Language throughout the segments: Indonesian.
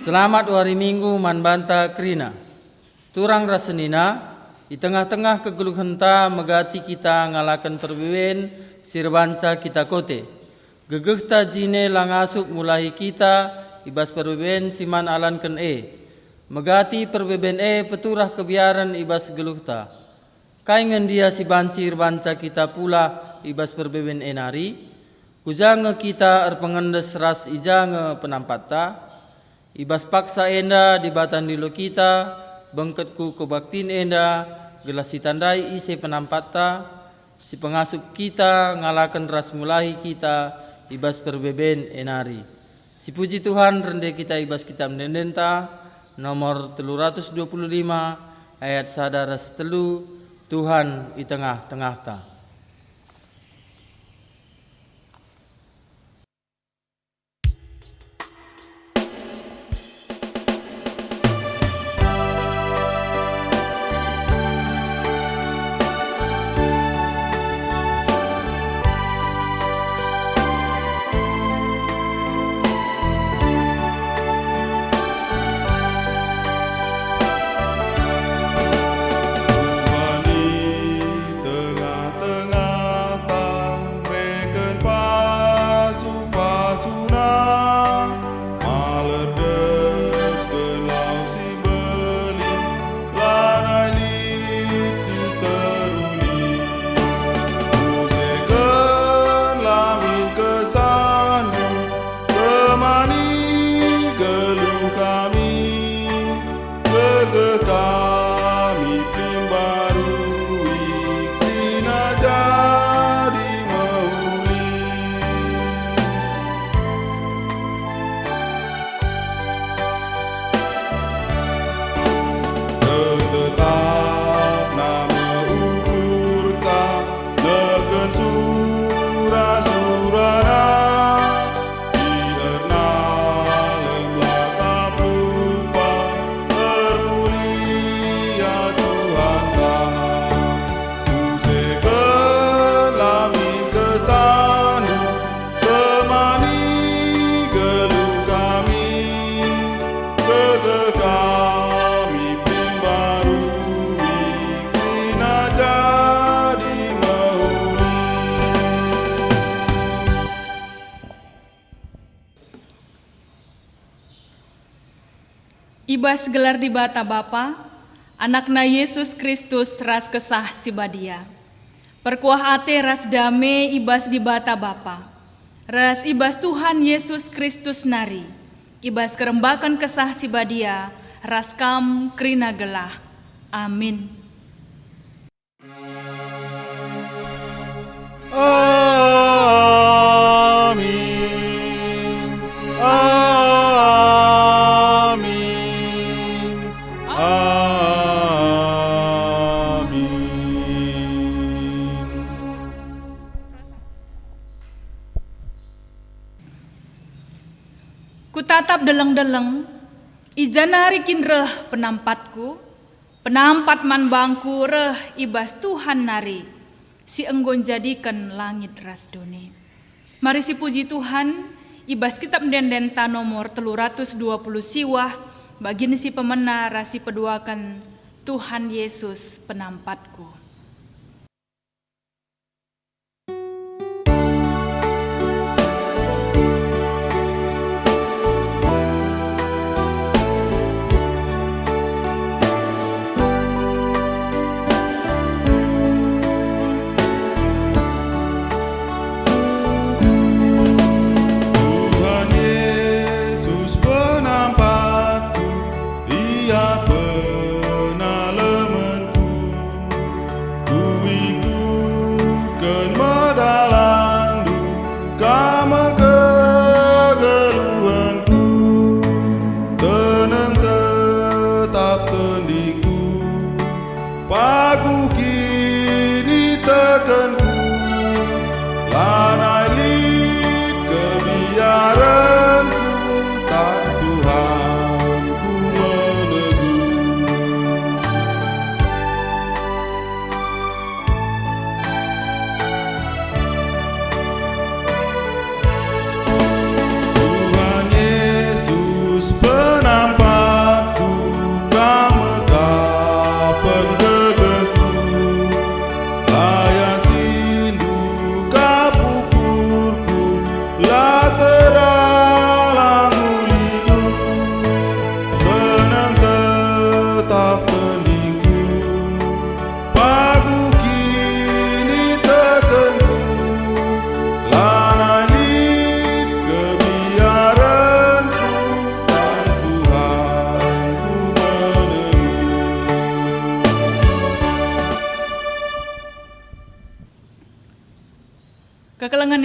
Selamat hari Minggu manbanta krina. Turang rasenina, di tengah-tengah kegeluh henta megati kita ngalakan perbewen sirbanca kita kote. Gegehta jine langasuk mulai kita ibas perbewen siman alanken Megati perbeben peturah kebiaran ibas geluhta. Kaingan dia si bancir banca kita pula ibas perbeben nari. Kujange kita pengendes ras ijange penampata. Ibas paksa enda di batan dilo kita, bengketku kebaktin enda, gelas si tandai isi penampata, si pengasuk kita ngalakan ras mulai kita, ibas perbeben enari. Si puji Tuhan rende kita ibas kita mendendenta, nomor 325 ayat sadaras telu, Tuhan di tengah-tengah ta. Ibas gelar di bata Bapa, anakna Yesus Kristus ras kesah si badia. Perkuah ate ras dame ibas di bata Bapa. Ras ibas Tuhan Yesus Kristus nari. Ibas kerembakan kesah si badia, ras kam krina gelah. Amin. Kutatap deleng-deleng, ijana rikin reh penampatku, penampat man bangku reh ibas Tuhan nari, si enggon jadikan langit ras done. Mari si puji Tuhan, ibas kitab mendendenta nomor 320 siwah, bagin si pemena rasi peduakan Tuhan Yesus penampatku.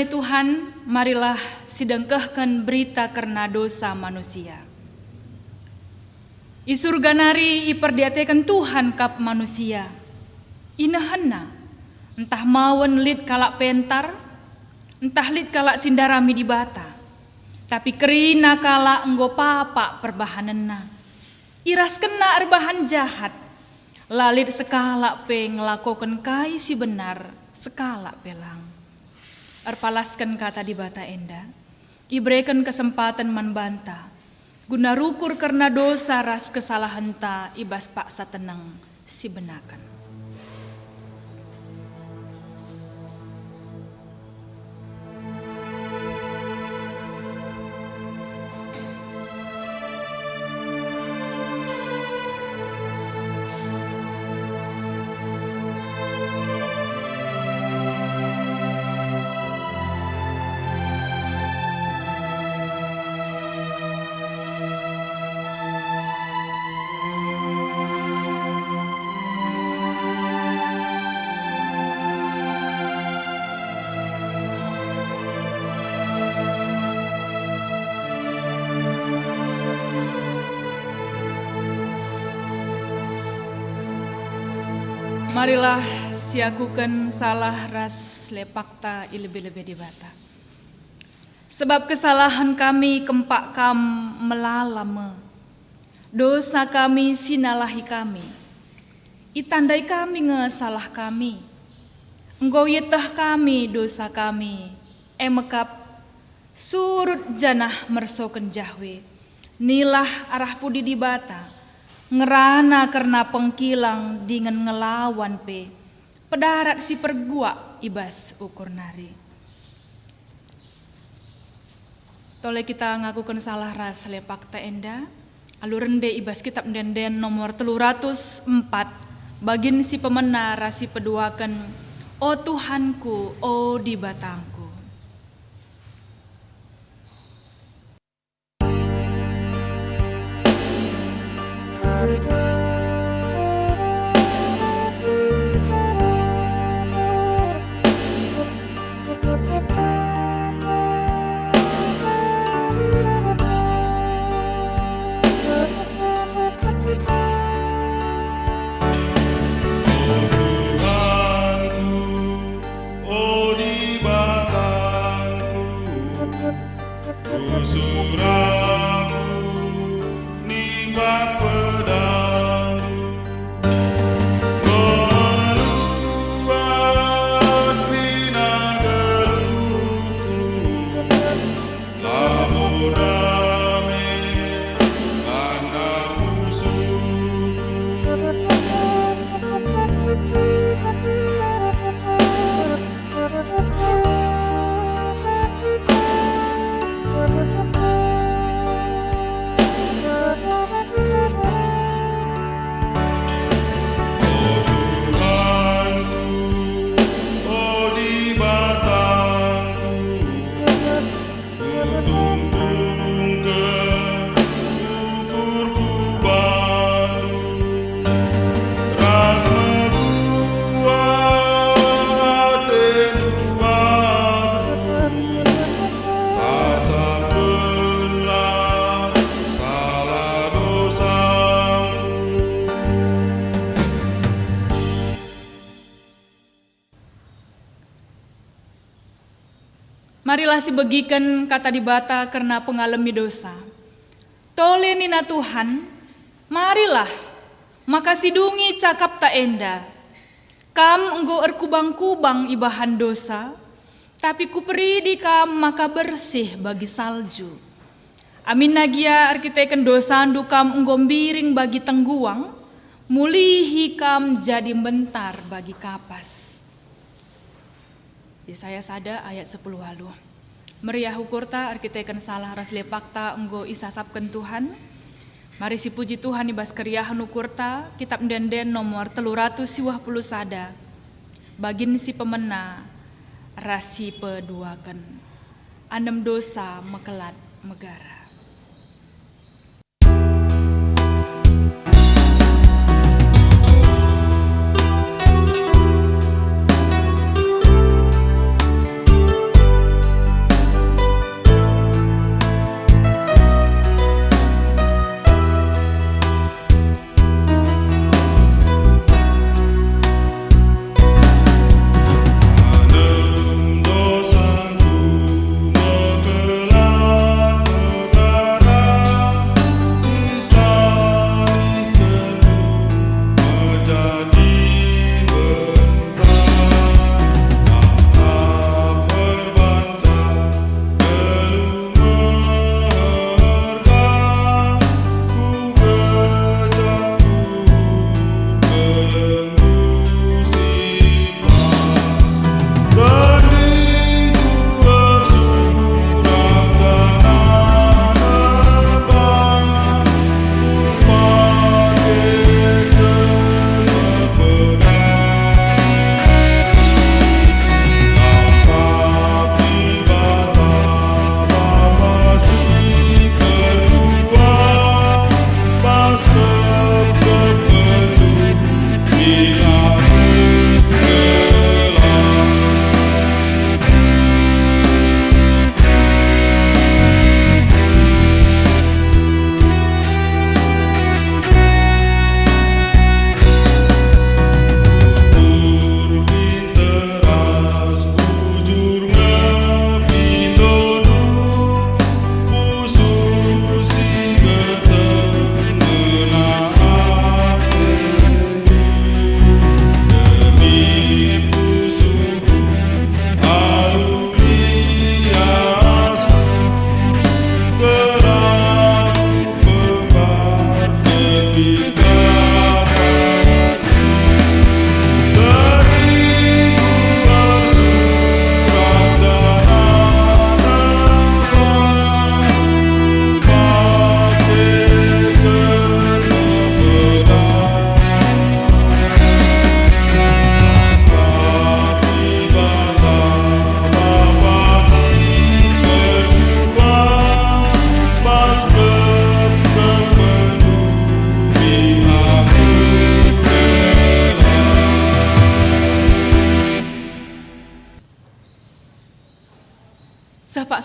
ni Tuhan, marilah sidengkehkan berita karena dosa manusia. I surga nari iperdiatekan Tuhan kap manusia. Inahena, entah mawen lid kalak pentar, entah lid kalak sindarami di bata. Tapi kerina kalak enggo papa perbahanena. Iras kena erbahan jahat, lalit sekala pe ngelakokan kai si benar, sekala pelang. Erpalaskan kata di bata enda, ibrekan kesempatan manbanta, guna rukur karena dosa ras kesalahan ta ibas paksa tenang si benakan. Marilah siakukan salah ras lepakta ilebe-lebe di bata. Sebab kesalahan kami kempak kam melalame. Dosa kami sinalahi kami. Itandai kami ngesalah kami. Engkau yetah kami dosa kami. Emekap surut janah mersoken jahwe. Nilah arah pudi di bata. Ngerana karena pengkilang dengan ngelawan pe. Pedarat si pergua ibas ukur nari. Tole kita ngakukan salah ras lepak ta enda. Alu rende ibas kitab denden nomor 304. Bagin si pemena rasi peduakan. O Tuhanku, o di batangku. Marilah si begikan kata di bata karena pengalami dosa. Tole nina Tuhan, marilah, maka sidungi cakap ta enda. Kam enggo erkubang-kubang ibahan dosa, tapi kuperi di kam maka bersih bagi salju. Amin nagia arkiteken dosa andu kam enggo biring bagi tengguang, mulihi kam jadi bentar bagi kapas. Yesaya sada ayat 10 halu. Meriah hukurta arkiteken salah ras lepakta enggo isasapkan Tuhan. Mari si puji Tuhan ibas keriahan ukurta kitab denden nomor 300 siwah puluh sada. Bagin si pemena rasi peduakan. Andem dosa mekelat megara.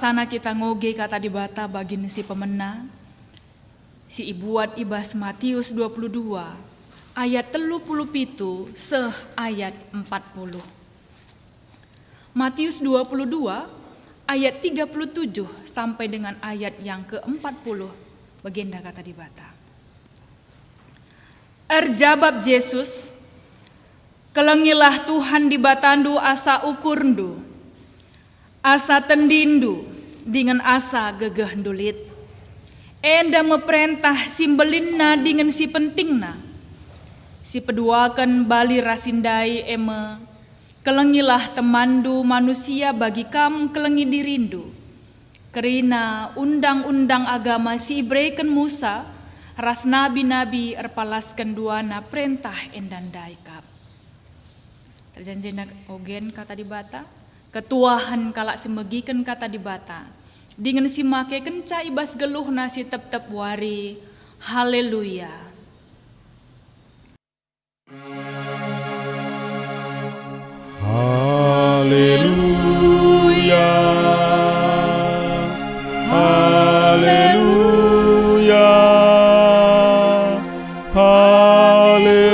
sana kita ngoge kata di bata bagin si pemena. Si ibuat ibas Matius 22 ayat 37 seh ayat 40. Matius 22 ayat 37 sampai dengan ayat yang ke-40 bagenda kata di bata. Erjabab Yesus, kelengilah Tuhan di batandu asa ukurndu, asa tendindu dengan asa gegeh ndulit. Enda meperintah simbelinna dengan si pentingna, si peduakan bali rasindai eme, kelengilah temandu manusia bagi kam kelengi dirindu. Kerina undang-undang agama si Ibreken Musa, ras nabi-nabi erpalaskan duana perintah endan daikap. Terjanji nak ogen kata di bata, ketuahan kalak semegikan kata di bata. Dengan si make kenca ibas geluh nasi tep-tep wari. Haleluya. Haleluya. Haleluya. Haleluya.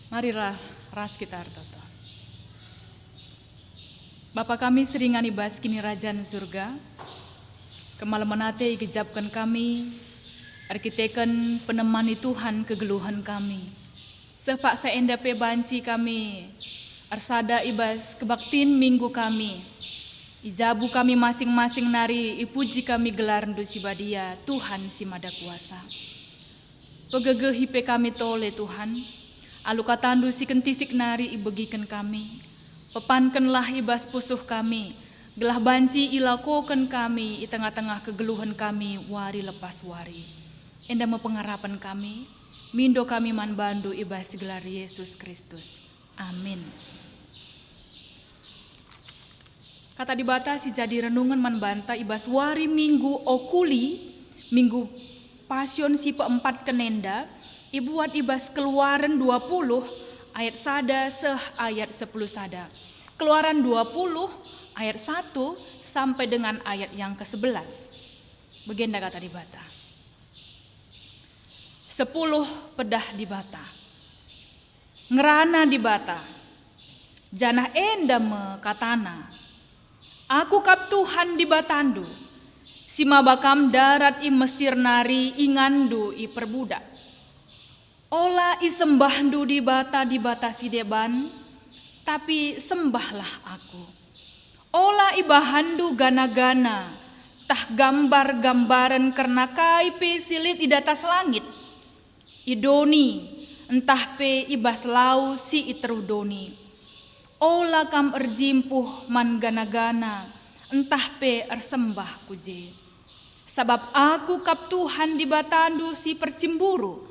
Marilah ras kita artoto. Bapa kami seringan ibas kini Rajaan surga. Kemalamanate igejapkan kami, arkiteken penemani Tuhan kegeluhan kami. Sepak seendape banci kami, arsada ibas kebaktin minggu kami. Ijabu kami masing-masing nari, ipuji kami gelar ndu si badia, Tuhan si mada kuasa. Pegege hipe kami tole Tuhan, alukatandu si kentisik nari ibegikan kami. Pepankanlah ibas pusuh kami, gelah banci ilakokan kami, i tengah-tengah kegeluhan kami, wari lepas wari. Enda mepengarapan kami, mindo kami man bandu ibas gelar Yesus Kristus. Amin. Kata dibatasi jadi renungan man banta ibas wari minggu okuli, minggu pasion si keempat kenenda, ibuat ibas keluaran 20 ayat sada seh ayat 10 sada. Keluaran 20 ayat 1 sampai dengan ayat yang ke-11. Begenda kata di bata. 10 pedah di bata. Ngerana di bata. Janah enda me katana. Aku kap Tuhan di batandu. Sima bakam darat i Mesir nari ingandu i perbudak. Ola i sembahdu di bata si deban. Tapi sembahlah aku. Ola ibahandu gana-gana, tah gambar-gambaran karena kai pe silit di atas langit. Idoni, entah pe ibas lau si iteruh doni. Ola kam erjimpuh man gana-gana, entah pe ersembah kuje. Sabab aku kap Tuhan di batandu si percimburu.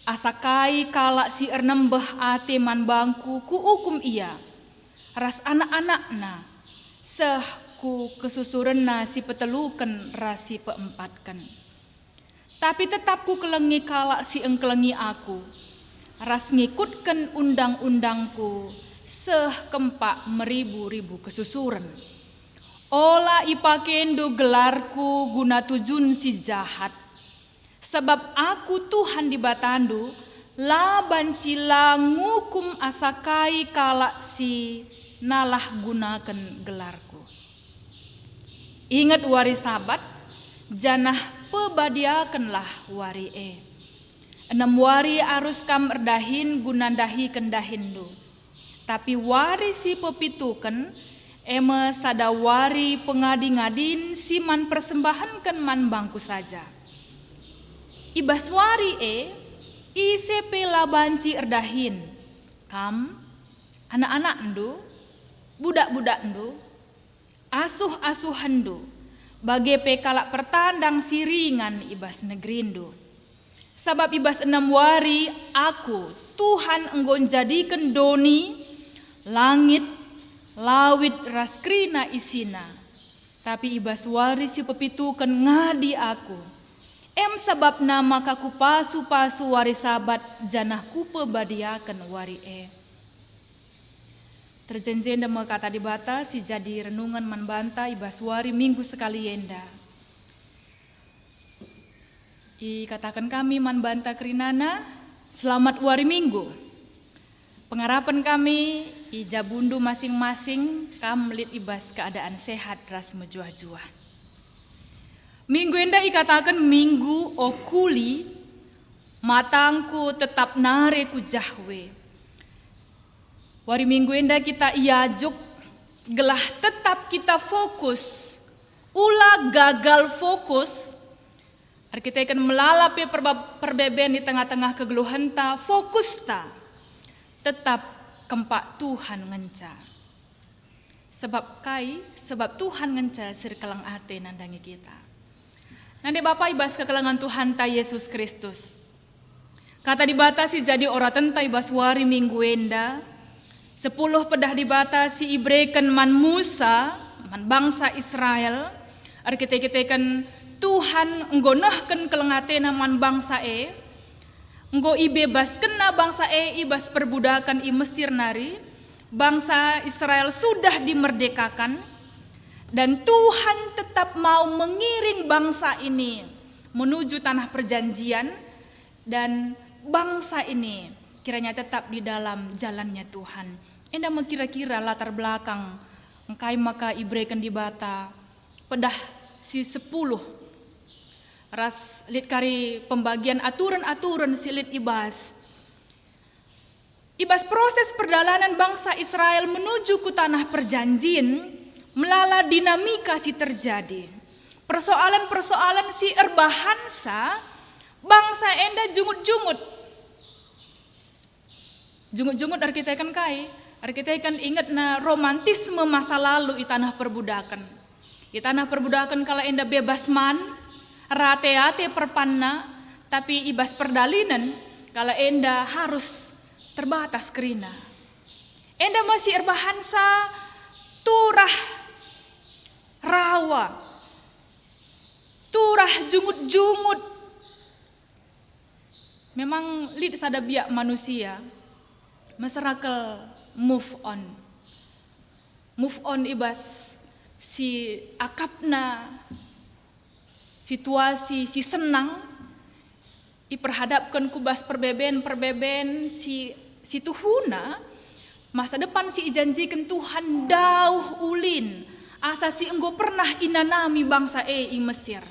Asakai kalak si ernembah ate man bangku ku ukum ia. Ras anak-anakna seh ku kesusurenna si petelukan ras si peempatkan. Tapi tetap ku kelengi kalak si engkelengi aku. Ras ngikutkan undang-undangku seh kempak meribu-ribu kesusuren. Ola ipakendo gelarku guna tujun si jahat. Sebab aku Tuhan di batandu, la bancila ngukum asakai kalak si nalah gunakan gelarku. Ingat wari sabat, janah pebadiakanlah wari e. 6 wari arus kam erdahin gunandahi kendahindu. Tapi wari si pepitukan, eme sada wari pengadi-ngadin si man persembahankan man bangku saja. Ibas wari ICP labanci erdahin. Kam, anak-anak ndu, budak-budak ndu, asuh-asuhan ndu, bagai pekalak pertandang siringan ibas negeri ndu. Sabab ibas 6 wari aku, Tuhan enggon jadikan doni, langit, lawit raskrina isina. Tapi ibas wari si pepitukan ngadi aku. Sebab nama kaku pasu-pasu wari sabat janah kupe badiakan wari Terjenjen dema kata dibata si jadi renungan manbanta ibas wari minggu sekali yenda. Katakan kami manbanta kerinana selamat wari minggu. Pengarapan kami ijabundu masing-masing kamlit ibas keadaan sehat ras mejuah-juah. Minggu enda ikatakan minggu okuli matangku tetap nare ku jahwe. Wari minggu enda kita iajuk gelah tetap kita fokus. Ulah gagal fokus. Kita akan melalapi perbeben di tengah-tengah kegeluhan ta, fokus ta. Tetap kempak Tuhan ngenca. Sebab Tuhan ngenca sirkelang ate nandangi kita. Nanti Bapak ibas kekelangan Tuhan ta Yesus Kristus. Kata dibatasi jadi ora tenta ibas wari minggu enda. 10 pedah dibatasi ibreken man Musa, man bangsa Israel. Arkite-kitekan Tuhan nggonahkan kelengatena man bangsa Nggo ibebas kena bangsa ibas perbudakan i Mesir nari. Bangsa Israel sudah dimerdekakan. Dan Tuhan tetap mau mengiring bangsa ini menuju tanah perjanjian. Dan bangsa ini kiranya tetap di dalam jalannya Tuhan. Enda mengkira-kira latar belakang engkai maka ibrekan di bata pedah si 10 ras lit kari pembagian aturan-aturan silit ibas proses perjalanan bangsa Israel menuju ke tanah perjanjian melala dinamika si terjadi. Persoalan-persoalan si erbahansa bangsa enda jungut-jungut. Jungut-jungut arkitekan ingat na romantisme masa lalu di tanah perbudakan. Di tanah perbudakan kalau enda bebas man, rate-ate perpanna, tapi ibas perdalinan kalau enda harus terbatas kerina. Enda masih erbahansa turah rawa, turah jungut-jungut. Memang lid sada biak manusia, masyarakat move on ibas si akapna situasi si senang iperhadapkan kubas perbeben si tuhuna masa depan si ijanjikan Tuhan dauh ulin asa si enggo pernah inanami bangsa i Mesir.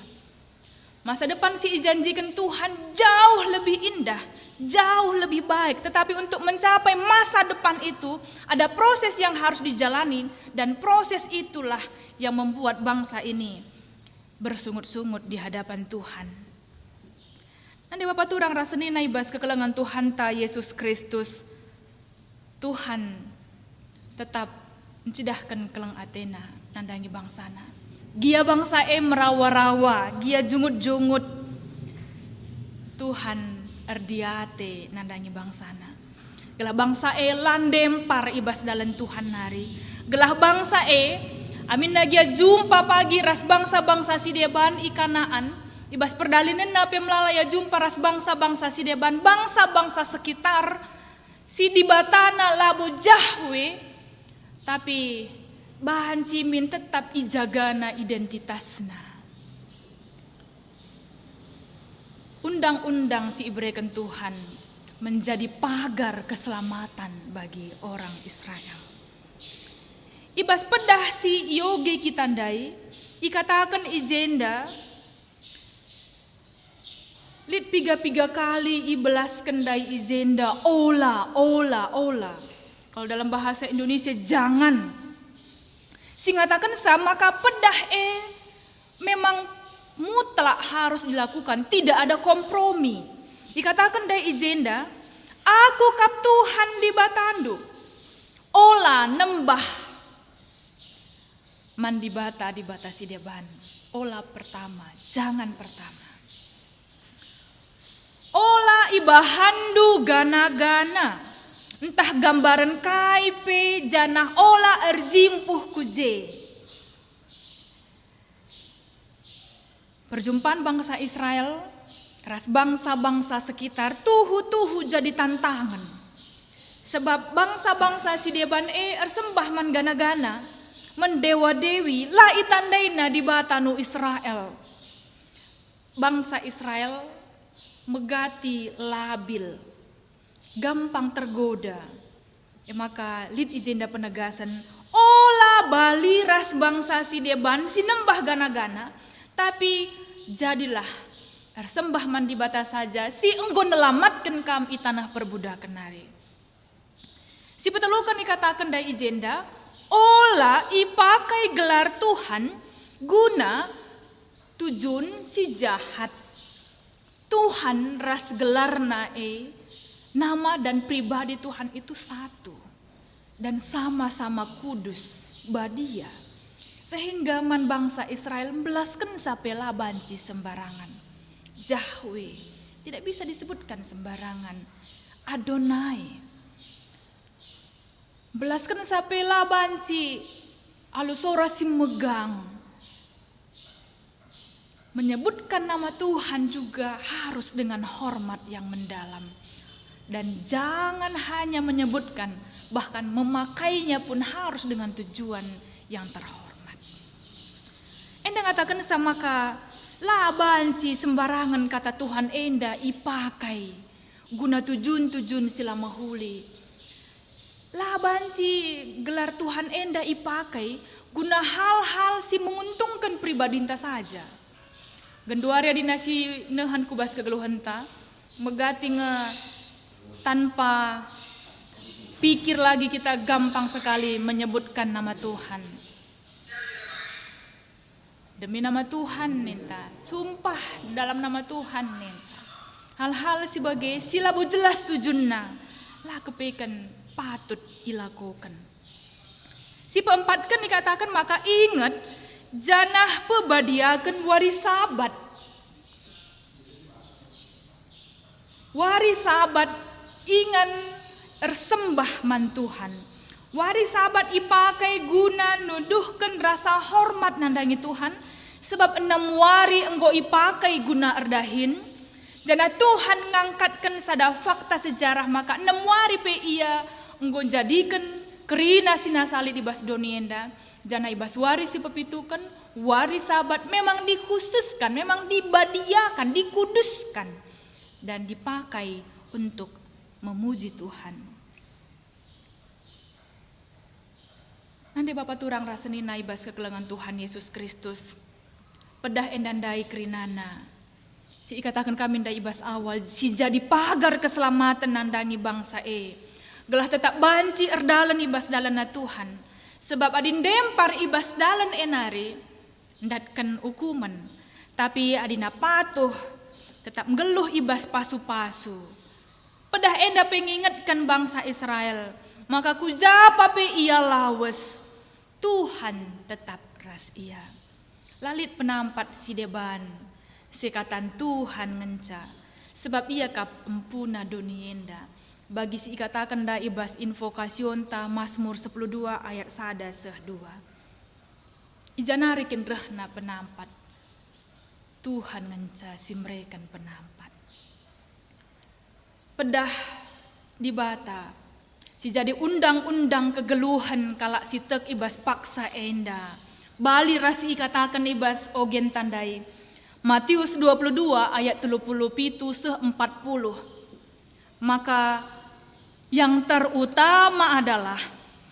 Masa depan si ijanjikan Tuhan jauh lebih indah, jauh lebih baik. Tetapi untuk mencapai masa depan itu ada proses yang harus dijalani. Dan proses itulah yang membuat bangsa ini bersungut-sungut di hadapan Tuhan. Nanti Bapak turang rasani naibas kekelangan Tuhan ta Yesus Kristus. Tuhan tetap mencidahkan kelang Athena nandangi bangsana. Gia bangsa merawa-rawa, gia jungut-jungut. Tuhan erdiate nandangi bangsana. Gelah bangsa landempar ibas dalam Tuhan nari. Gelah bangsa amin gia jumpa pagi ras bangsa-bangsa si deban ikanaan. Ibas perdalinan nape melalaya jumpa ras bangsa-bangsa si deban, bangsa-bangsa sekitar si dibatana labo jahwe. Tapi bahan cimin tetap ijagana identitasna. Undang-undang si ibrekan Tuhan menjadi pagar keselamatan bagi orang Israel. Ibas pedah si yogi kitandai, ikatakan ijenda, lit piga-piga kali ibelas kendai ijenda, ola. Kalau dalam bahasa Indonesia jangan. Singatakan sama kapedah memang mutlak harus dilakukan, tidak ada kompromi. Dikatakan dari ijenda, aku kap Tuhan di batandu, ola nembah mandi bata dibatasi deban. Ola pertama, jangan pertama. Ola ibahandu gana-gana. Entah gambaran kaipe janah ola erjimpuh kuje. Perjumpaan bangsa Israel Ras bangsa-bangsa sekitar tuhu-tuhu jadi tantangan. Sebab bangsa-bangsa si deban ersembah man gana-gana, mendewa-dewi la itandaina di batanu Israel. Bangsa Israel megati labil, gampang tergoda. Maka lid ijenda penegasan, ola bali ras bangsa si deban sinembah gana-gana, tapi jadilah sembah man di batas saja si enggon nelamatkan kam i tanah perbudakan nari. Si petelukan dikatakan dari ijenda, ola ipakai gelar Tuhan guna tujun si jahat. Tuhan ras gelar nama dan pribadi Tuhan itu satu dan sama-sama kudus badia. Sehingga man bangsa Israel membelaskan sapela banci sembarangan. Yahweh tidak bisa disebutkan sembarangan. Adonai belaskan sapela banci alusora si megang. Menyebutkan nama Tuhan juga harus dengan hormat yang mendalam. Dan jangan hanya menyebutkan, bahkan memakainya pun harus dengan tujuan yang terhormat. Enda ngatakan sama ka la banci sembarangan kata Tuhan enda ipakai guna tujun-tujun sila mahuli. La banci gelar Tuhan enda ipakai guna hal-hal si menguntungkan pribadi enta saja. Genduaria dinasi nehan kubas kegeluhenta megati tanpa pikir lagi kita gampang sekali menyebutkan nama Tuhan. Demi nama Tuhan nenta, sumpah dalam nama Tuhan nenta. Hal-hal sebagai silabu jelas tujunna, lah kepekan patut ilakukan. Si keempatkan dikatakan maka ingat janah pebadiakan waris sabat. Waris sabat ingan ersembah man Tuhan. Waris sabat ipakai guna nuduhkan rasa hormat nandangi Tuhan. Sebab 6 wari enggo ipakai guna erdahin. Jana Tuhan ngangkatkan sada fakta sejarah maka 6 wari pe ia enggo jadikan kerina sinasali di bas donienda. Jana ibas wari si pepitukan waris sabat memang dikhususkan, memang dibadiakan, dikuduskan. Dan dipakai untuk memuji Tuhan. Nanti Bapak turang rasani naibas kekelengan Tuhan Yesus Kristus. Pedah endandai kerinana. Si ikatakan kami nda ibas awal. Si jadi pagar keselamatan nandangi bangsa Gelah tetap banci erdalan ibas dalana Tuhan. Sebab adin dempar ibas dalan enari. Ndatkan hukuman. Tapi adina patuh. Tetap ngeluh ibas pasu-pasu. Pedah enda pengingatkan bangsa Israel. Maka kujapa pe ia lawas. Tuhan tetap ras ia. Lalit penampat si deban, sekatan Tuhan ngenca, sebab ia kap empuna donienda. Bagi si ikatakan da ibas invokasion ta Mazmur 12 ayat 1-2. Ijanarikin rehna penampat, Tuhan ngenca si mereka penampat. Pedah di bata, si jadi undang-undang kegeluhan kalak si tek ibas paksa enda. Bali rasi katakan ibas ogen tandai. Matius 22 ayat 37-40. Maka yang terutama adalah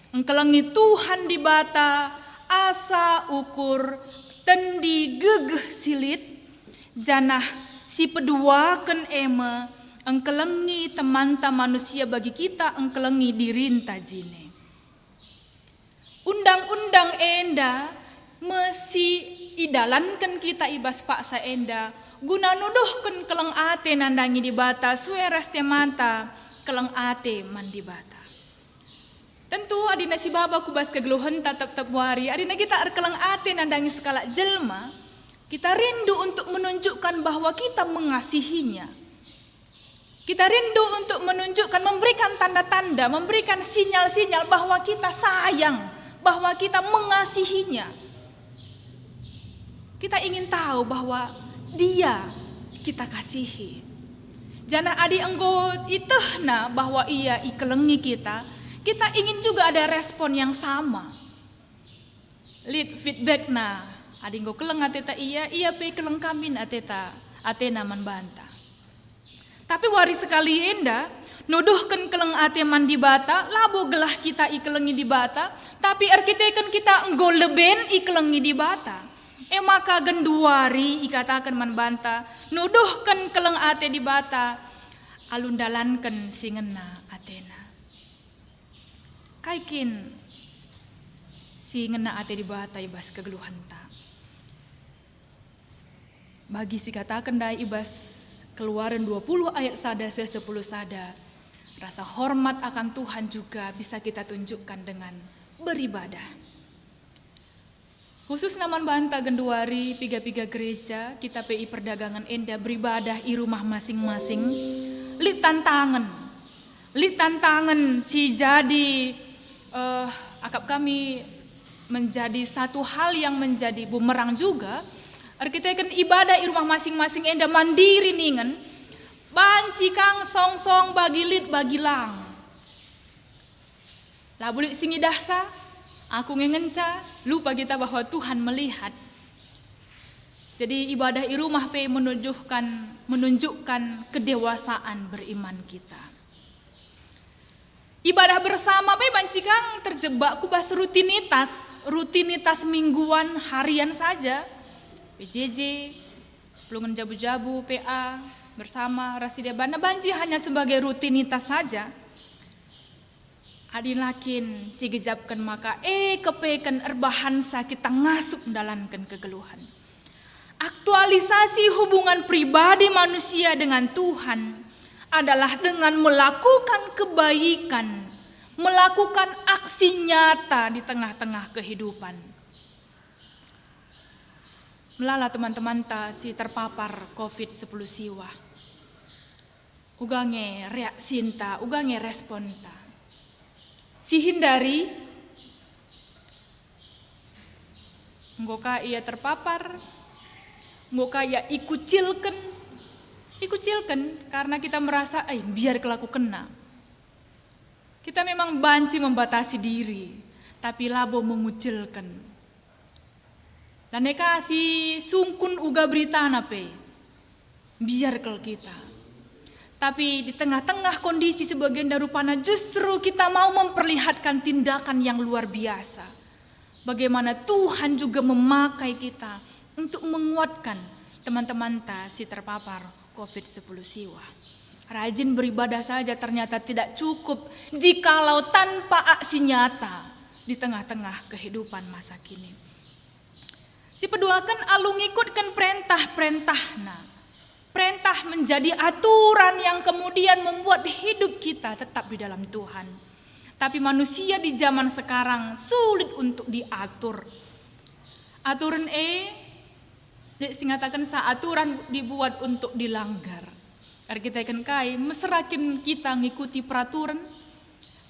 engkelengi Tuhan di bata asa ukur tendi gegeh silit janah si peduaken eme engkelengi temanta manusia bagi kita engkelengi dirinta jine. Undang-undang enda mesi idalankan kita ibas paksa enda guna nuduhkan keleng ate nandangi di bata sueras temanta keleng ate man di bata. Tentu adina si baba kubas kegeluhan tetap wari adina kita keleng ate nandangi sekala jelma kita rindu untuk menunjukkan bahwa kita mengasihinya. Kita rindu untuk menunjukkan memberikan tanda-tanda, memberikan sinyal-sinyal bahwa kita sayang, bahwa kita mengasihinya. Kita ingin tahu bahwa dia kita kasihi. Jana adi enggo itehna bahwa ia ikelengi kita ingin juga ada respon yang sama. Lead feedback na adi enggo keleng ateta ia pe keleng kamin atena manbanta. Tapi wari sekali enda nuduhkan keleng ate man di bata, labo gelah kita ikelengi di bata, tapi arkiteken kita enggo leben ikelengi di bata. Maka genduari ikatakan man banta, nuduhkan keleng ate di bata, alundalankan singena atena. Kaikin singena ate di bata ibas kegeluhanta. Bagi si katakan dai ibas Keluaran 20 ayat 1-10 sada. Rasa hormat akan Tuhan juga bisa kita tunjukkan dengan beribadah. Khusus naman banta genduari piga-piga gereja, kita PI perdagangan enda beribadah di rumah masing-masing. Li tantangan si jadi akap kami menjadi satu hal yang menjadi bumerang juga. Kita kan ibadah di rumah masing-masing enda mandiri ningen. Banci kang song-song bagi lit bagi lang. Labulit singi dahsa, aku ngengenca, lupa kita bahwa Tuhan melihat. Jadi ibadah di rumah pe menunjukkan kedewasaan beriman kita. Ibadah bersama pe banci kang terjebak kubas rutinitas mingguan harian saja. PJJ, pelungan jabu-jabu, PA, bersama Rasidia Bana banji hanya sebagai rutinitas saja. Adin lakin si gejapkan maka kepekan erbahansa kita ngasup mendalankan kegeluhan. Aktualisasi hubungan pribadi manusia dengan Tuhan adalah dengan melakukan kebaikan, melakukan aksi nyata di tengah-tengah kehidupan. Melala teman-teman ta si terpapar COVID-10 siwa. Ugange reaksi ta, ugange respon ta. Si hindari nggoka ia terpapar, nggoka ia ikucilkan karena kita merasa biar kelaku kena. Kita memang banci membatasi diri, tapi labo mengucilkan. Dan neka si sungkun uga berita nape, biar kel kita. Tapi di tengah-tengah kondisi sebagian darupana justru kita mau memperlihatkan tindakan yang luar biasa. Bagaimana Tuhan juga memakai kita untuk menguatkan teman-teman ta si terpapar COVID-10 siwa. Rajin beribadah saja ternyata tidak cukup jikalau tanpa aksi nyata di tengah-tengah kehidupan masa kini. Si peduakan alu ngikutkan perintah-perintahna. Perintah menjadi aturan yang kemudian membuat hidup kita tetap di dalam Tuhan. Tapi manusia di zaman sekarang sulit untuk diatur. Aturan singatakan aturan dibuat untuk dilanggar. Kita kan meserakin kita ngikuti peraturan.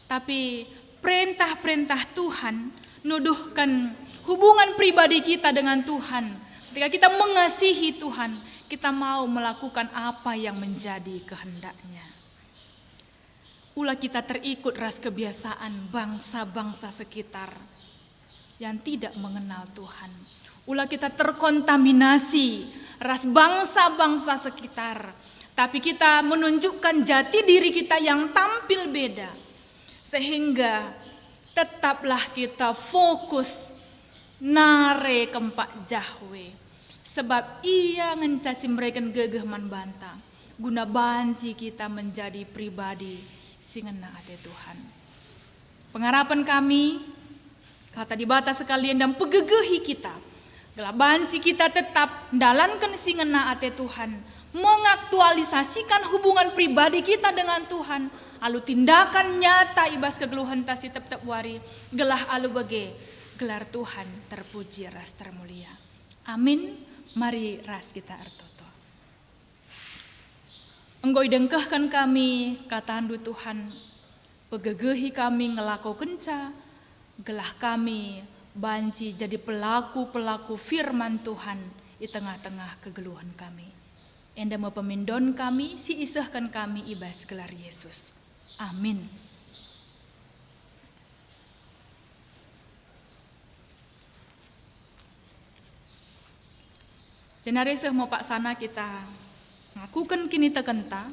Tapi perintah-perintah Tuhan nuduhkan hubungan pribadi kita dengan Tuhan. Ketika kita mengasihi Tuhan, kita mau melakukan apa yang menjadi kehendaknya. Ulah kita terikut ras kebiasaan bangsa-bangsa sekitar yang tidak mengenal Tuhan. Ulah kita terkontaminasi ras bangsa-bangsa sekitar. Tapi kita menunjukkan jati diri kita yang tampil beda. Sehingga tetaplah kita fokus nare kempak jahwe. Sebab ia ngencasi mereka gegeh man banta. Guna banci kita menjadi pribadi singena ate Tuhan. Pengharapan kami, kata di bata sekalian dan pegegehi kita. Gelah banci kita tetap dalankan singena ate Tuhan. Mengaktualisasikan hubungan pribadi kita dengan Tuhan. Alu tindakan nyata ibas kegeluhan tasi tetap wari. Gelah alu bage. Gelar Tuhan terpuji ras termulia. Amin. Mari ras kita artoto. Enggoi dengkahkan kami katandu Tuhan. Pegegehi kami ngelako kenca. Gelah kami banci jadi pelaku-pelaku firman Tuhan di tengah-tengah kegeluhan kami. enda mepemindon kami, si isahkan kami ibas gelar Yesus. Amin. Jenari seh mau pak sana kita ngakukan kini tekenta,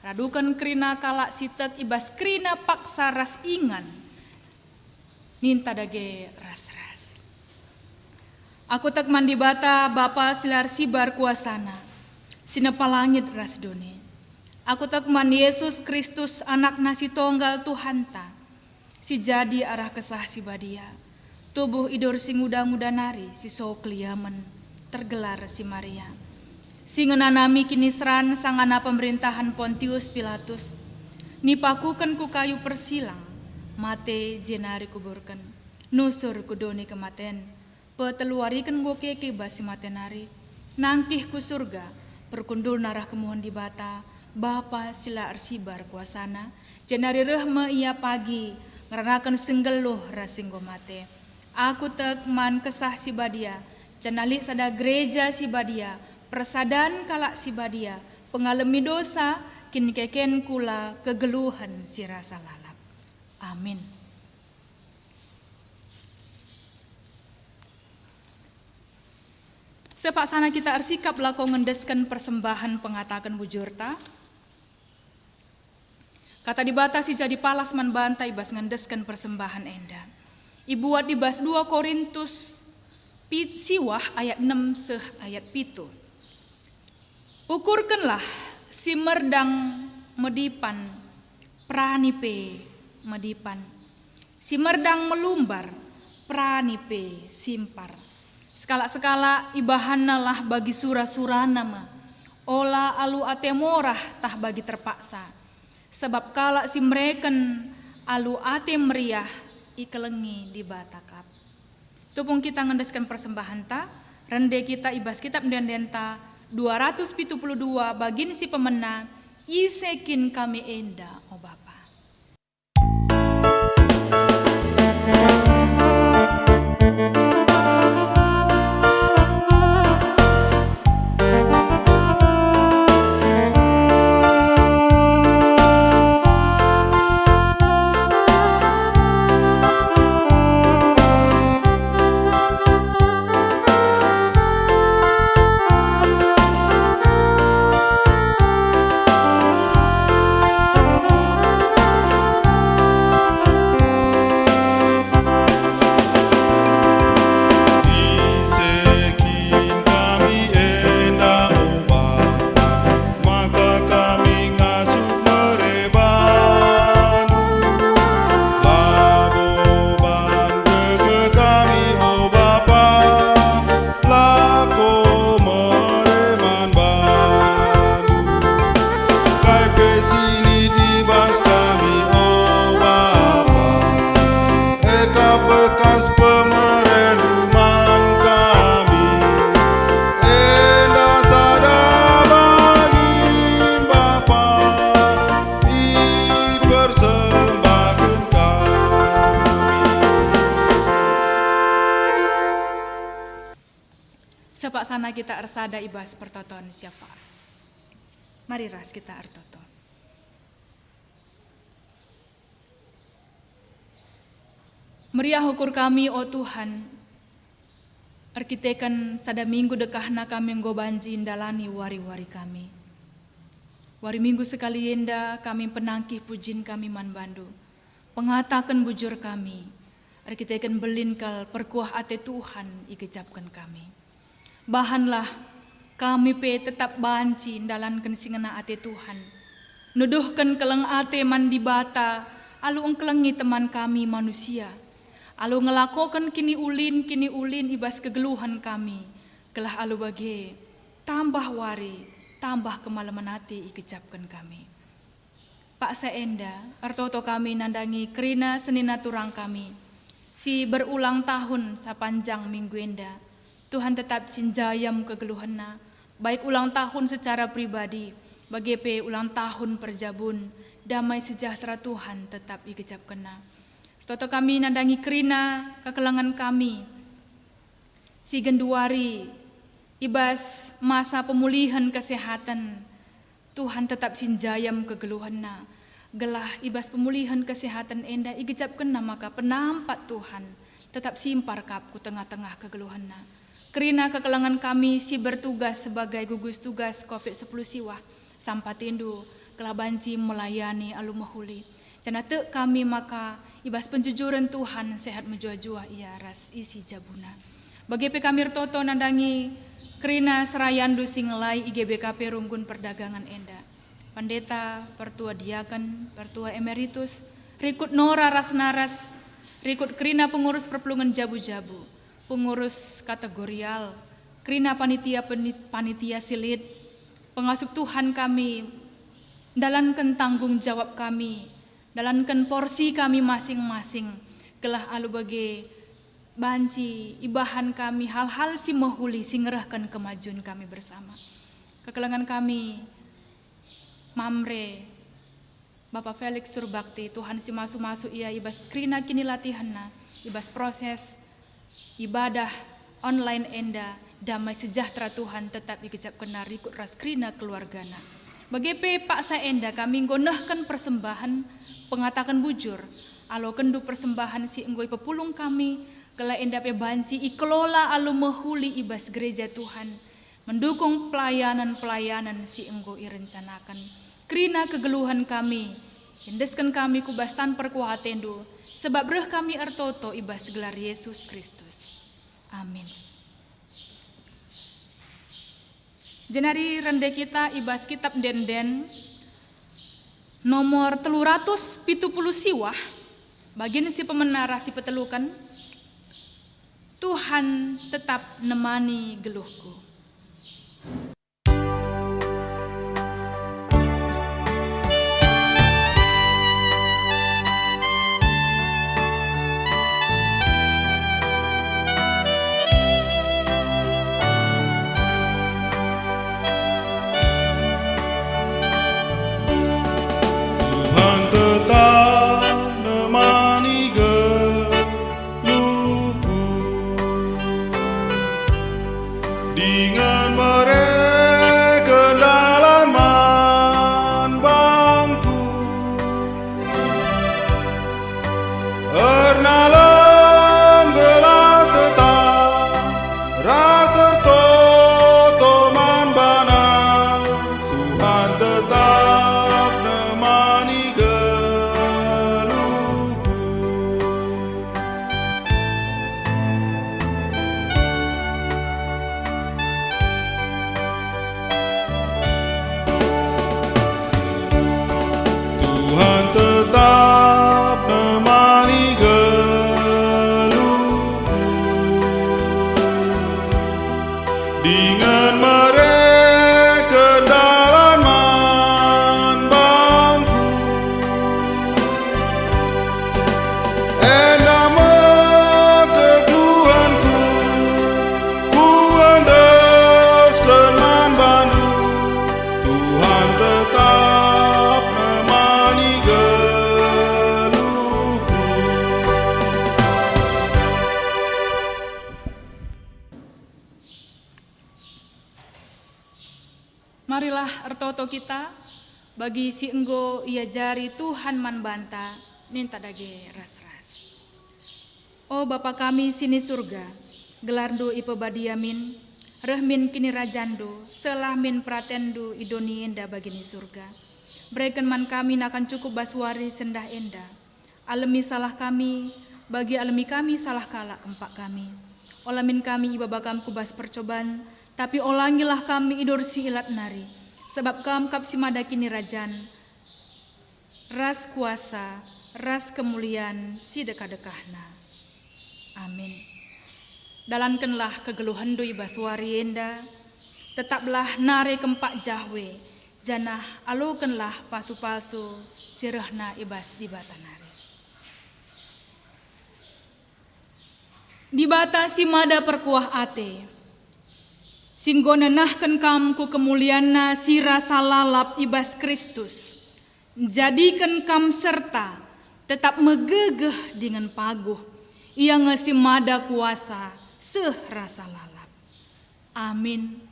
radukan kerina kalak sitek ibas kerina paksa ras ingan, ninta dage ras-ras. Aku tak mandi bata Bapa silar sibar kuasana, sinepa langit ras doni. Aku tak mandi Yesus Kristus anak nasi tonggal Tuhanta, si jadi arah kesah si badia. Tubuh idor si muda-muda nari, si so kliamen, tergelar si Maria. Si ngenanami kini seran sangana pemerintahan Pontius Pilatus, nipakukan ku kayu persilang, mate jenari kuburkan, nusur kudoni kematen, peteluarikan goke basi matenari, nangkih ku surga, perkundul narah kemohon di bata, Bapa sila arsibar kuasana, jenari rehme ia pagi, ngeranakan senggeluh rasinggo mate. Aku tek man kesah si badia, cenali sada gereja si badia, persadan kalak si badia, pengalami dosa, kini keken kula kegeluhan si rasa lalap. Amin. Sepak sana kita arsikap lako ngendeskan persembahan pengatakan bujurta. Kata dibatasi jadi palas man bantai ibas ngendeskan persembahan enda. Ibuat ibas 2 Korintus siwah ayat 6 seh ayat 7. Ukurkanlah si merdang medipan pranipe medipan. Si merdang melumbar pranipe simpar. Sekala-sekala ibahana lah bagi surah-surah nama. Ola alu atemorah tah bagi terpaksa. Sebab kalak si mereken alu ate meriah ikelengi di batakap. Tupung kita ngendeskan persembahan ta, rende kita ibas kitab mendenta 272 bagin si pemena, isekin kami enda o Bapa. Sepak sana kita arsada ibas pertoton syafaat. Mari ras kita artoto. Meriah ukur kami, oh Tuhan, arkitekan sada minggu dekahna kami nggo banji indalani wari-wari kami. Wari minggu sekali yenda kami penangkih pujin kami man bandu. Pengatakan bujur kami, arkitekan belinkal perkuah ate Tuhan ikecapkan kami. Bahanlah kami pe tetap banci indalankan singena ate Tuhan. Nuduhkan keleng ate man dibata, alu engkelengi teman kami manusia. Alu ngelakokan kini ulin ibas kegeluhan kami. Kelah alu bage, tambah wari, tambah kemalaman hati ikecapkan kami. Pak Saenda, artoto kami nandangi kerina senina turang kami. Si berulang tahun sapanjang minggu enda. Tuhan tetap sinjayam kegeluhanna, baik ulang tahun secara pribadi, bagi ulang tahun perjabun, damai sejahtera Tuhan tetap ikecapkena. Toto kami nandangi kerina kekelangan kami, si genduari Ibas masa pemulihan kesehatan, Tuhan tetap sinjayam kegeluhanna. Gelah ibas pemulihan kesehatan enda igejapkan maka penampat Tuhan tetap simpar kapku tengah-tengah kegeluhanna. Kerina kekelangan kami si bertugas sebagai gugus tugas COVID-10 siwah sampatindu kelabanci melayani alu mahuli. Jana te kami maka ibas penjujuran Tuhan sehat menjua-jua ia ras isi jabuna. Bagi kami toto nandangi kerina serayandu singelai IGBKP Runggun Perdagangan enda. Pendeta, pertua diaken, pertua emeritus, rikut nora ras naras, rikut kerina pengurus perpelungan jabu-jabu, pengurus kategorial, kerina panitia silit, pengasuh Tuhan kami, dalankan tanggung jawab kami, dalankan porsi kami masing-masing, kelah alu bagi banci, ibahan kami, hal-hal si mahuli, si ngerahkan kemajuan kami bersama. Kekelangan kami, Mamre, Bapak Felix Surbakti, Tuhan si masuk-masuk ia ibas krina kini latihanna, ibas proses ibadah online enda, damai sejahtera Tuhan tetap dikecap kena rikut ras krina keluargana. Bagi Pak Saenda kami ngonahkan persembahan, pengatakan bujur, alo kendu persembahan si enggoi pepulung kami, kala enda pe banci ikelola alo mahuli ibas gereja Tuhan, mendukung pelayanan-pelayanan si enggoi rencanakan. Krina kegeluhan kami, indeskan kami kubastan perkuatendu, sebab reh kami ertoto ibas gelar Yesus Kristus. Amin. Jenari rende kita ibas kitab denden nomor 370 siwah, bagian si pemenara si petelukan, Tuhan tetap nemani geluhku. Marilah ertoto kita bagi si enggo ia jari Tuhan man banta minta dage ras-ras. Oh Bapa kami sini surga, gelardo ipe badiamin, rehmin kini rajando, selah min pratendu idoni enda bagini surga. Berikan man kami nakan cukup baswari sendah enda. Alemi salah kami, bagi alemi kami salah kalak empak kami. Olamin kami ibabakam kubas percobaan, tapi olangilah kami idor si ilat nari, sebab kam kap si mada kini rajan, ras kuasa, ras kemuliaan si dekah-dekahna. Amin. Dalankanlah kegeluhan doi baswari enda, tetaplah nare kempak jahwe, janah alukanlah pasu-pasu sirahna ibas di batanari. Di bata si mada perkuah ate, singgo nenahkan kamku kemulianna si rasa lalap ibas Kristus, jadikan kam serta tetap megegeh dengan paguh, ia ngasi mada kuasa serasa lalap. Amin.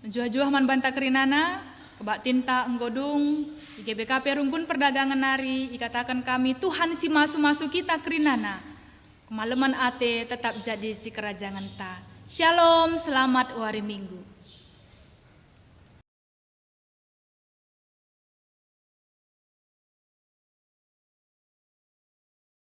Menjuah-juah man banta kerinana, kebak tinta enggodung, IGBKP Rungkun Perdagangan Nari, ikatakan kami Tuhan si masu-masu kita kerinana. Kemalaman ate tetap jadi si kerajaan ta. Shalom, selamat hari Minggu.